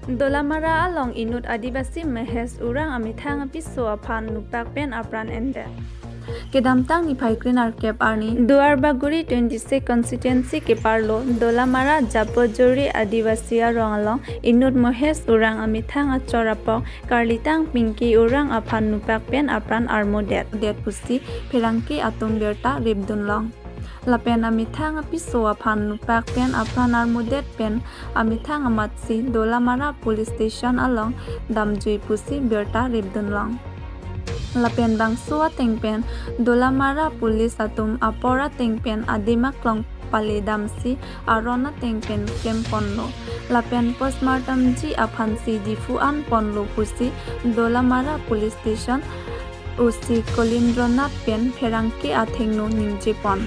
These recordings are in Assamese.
Dolamara along inut adibasi mehes urang amithang apiso aphan nupak pen apran ende. Kedamtang ni Phaikrin Arkep Arni Duarbaguri 26 constituency ke parlo Dolamara Japojori Adivasiya Rongalong inut mohes urang amithang achorapok Karlitang Pinki urang aphan nupak pen apran armodet det pusi Phirangki atum berta ribdunlong Lapen amithang apiso aphan nupak pen apran armodet pen amithang amatsi Dolamara police station along damjui pusi berta ribdunlong Lapen bangsuwa tengpen Dolamara police atum apora tengpen adimak long paledamsi arona tengpen kem ponlo Lapen postmortem ji aphansi jifuan ponlo pusi Dolamara police station usi Kolindranath pen Phirangki athengno nimje pon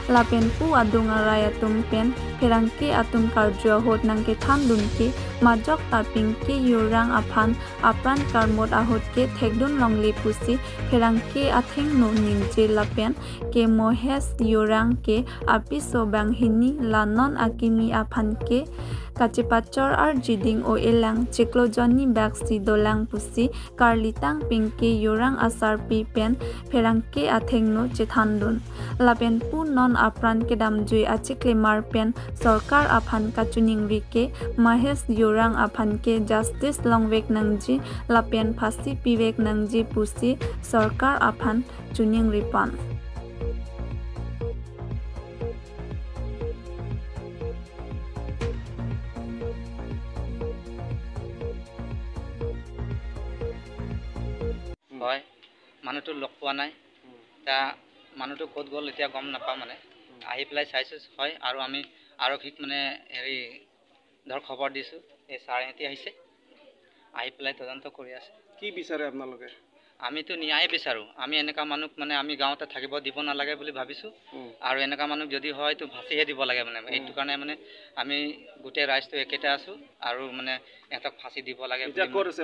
Lapen pu adunga rayatum pen Phirangki atum karjo hot nangke thandunki majok tapingki yurang aphan apran karmot ahotke thekdun longli pusi Phirangki athengno nimje lapen ke mohes yurang ke apiso banghini lanon akimi aphan ke kachipachor ar jiding o elang chiklojoni baksi dolang pusi Karlitang Pinki yurang asar pi pen Phirangki athengno chethandun lapen pu non apran kedamjui achiklemar pen Sarkar aphan kachuning rike Mahes yurang aphan ke justice longwek nangji lapen phasi piwek nangji pusi Sarkar aphan chuning ripan হয় মানুহটো লগ পোৱা নাই তা মানুহটো ক'ত গ'ল এতিয়া গম নাপাওঁ মানে আহি পেলাই চাইছো হয় আৰু আমি আৰক্ষীক মানে হেৰি ধৰ খবৰ দিছো এই চাৰেহেতি আহিছে আহি পেলাই তদন্ত কৰি আছে কি বিচাৰে আপোনালোকে আমিতো ন্যায় বিচাৰো আমি এনেকা মানুহ মানে আমি গাঁৱতে থাকিব দিব নালাগে বুলি ভাবিছো আৰু এনেকা মানুহ যদি হয় তো ভাছিহে দিব লাগে মানে এইটো কাৰণে মানে আমি গোটে ৰাইজটো একেটা আছো আৰু মানে এতক ফাঁসি দিব লাগে এতিয়া ক'ত আছে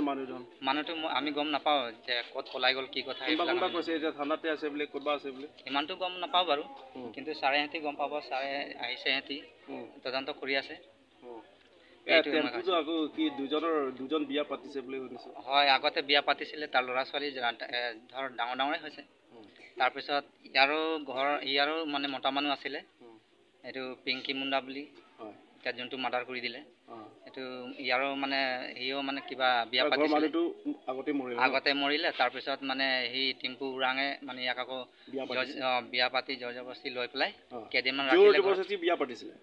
মানুহটো আমি গম নাপাওঁ যে ক'ত পলাই গ'ল কি কথা এইবিলাক কৈছে যে থানাতে আছে বুলি ক'বা আছে বুলি ইমানটো গম নাপাওঁ বাৰু কিন্তু চাৰেহেতি গম পাব চাৰে আহিছে হেতি তদন্ত কৰি আছে টেম্পুটো আকৌ কি দুজন বিয়া পাতিছে বুলি শুনিছো হয় আগতে বিয়া পাতিছিলে তাৰ ল'ৰা ছোৱালী ধৰ ডাঙৰ ডাঙৰে হৈছে তাৰপিছত ইয়াৰো মানে মতা মানুহ আছিলে এইটো পিংকি মুণ্ডা বুলি এতিয়া যোনটো মাৰ্ডাৰ কৰি দিলে এইটো ইয়াৰো মানে হিও মানে কিবা বিয়া পাতিছিলে আগতে মৰিলে তাৰপিছত মানে সি টিম্পু উৰাঙে মানে ইয়াক আকৌ বিয়া পাতি জবৰদস্তি লৈ পেলাই কেইদিনমান ৰাখিলে বিয়া পাতিছিলে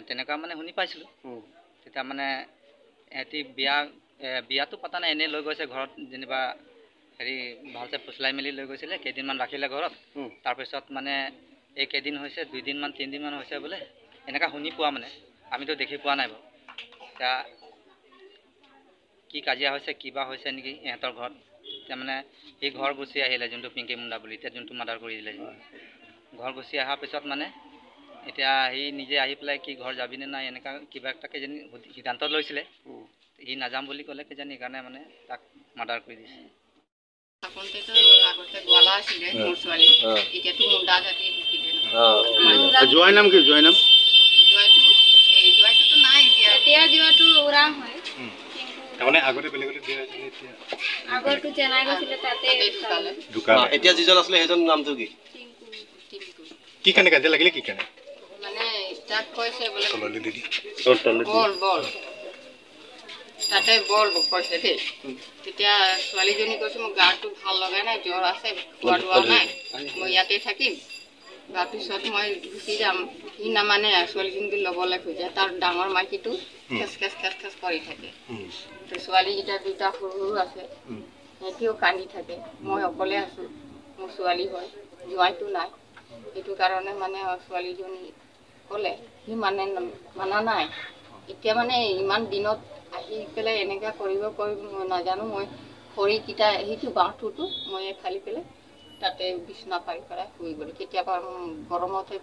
তেনেকুৱা মানে শুনি পাইছিলোঁ তেতিয়া মানে এটি বিয়াটো পতা নাই এনেই লৈ গৈছে ঘৰত যেনিবা হেৰি ভালছে ফুচলাই মেলি লৈ গৈছিলে কেইদিনমান ৰাখিলে ঘৰত তাৰপিছত মানে এই কেইদিন হৈছে 2 দিনমান 3 দিনমান হৈছে বোলে এনেকুৱা শুনি পোৱা মানে আমিতো দেখি পোৱা নাই বাৰু এতিয়া কি কাজিয়া হৈছে কিবা হৈছে নেকি ইহঁতৰ ঘৰত এতিয়া মানে এই ঘৰ গুচি আহিলে যোনটো পিংকি মুণ্ডা বুলি এতিয়া যোনটো মাৰ্ডাৰ কৰি দিলে ঘৰ গুচি অহাৰ পিছত মানে এতিয়া সি নিজে আহি পেলাই কি ঘৰ যাবিনে নাই এনেকুৱা কিবা এটা কেইজনী সিদ্ধান্ত লৈছিলে সি নাযাম বুলি ক'লে কেইজনী সেইকাৰণে মানে তাক মাৰ্ডাৰ কৰি দিছে জোৱাই নাম কি জোৱাই নাম আগতে বেলেগলৈ দিয়া আছিল আগৰটো চেনাই গৈছিলে তাতে এতিয়া যিজন আছিলে সেইজন নামটো কি কি কাৰণে কাজিয়া লাগিলে কি কাৰণে মানে তাক কৈছে বোলে বল তাতে বল কৈছে দেই তেতিয়া ছোৱালীজনী কৈছে মোৰ গাটো ভাল লগা নাই জ্বৰ আছে খোৱা লোৱা নাই মই ইয়াতে থাকিম তাৰপিছত মই গুচি যাম সি নামানে ছোৱালীজনীক ল'বলৈ খোজে তাৰ ডাঙৰ মাইকীটো খেচ খেচ কৰি থাকে তো ছোৱালীকেইটা দুটা সৰু সৰু আছে সিহঁতিও কান্দি থাকে মই অকলে আছোঁ মোৰ ছোৱালী হয় জোৱাইটো নাই সেইটো কাৰণে মানে ছোৱালীজনী ক'লে সি মানা নাই এতিয়া মানে ইমান দিনত আহি পেলাই এনেকুৱা কৰিব নাজানো মই খৰিকেইটা সেইটো বাঁহটোতো মই ফালি পেলাই তাতে বিছনা পাৰি পেলাই শুই গ'লোঁ কেতিয়াবা গৰমতে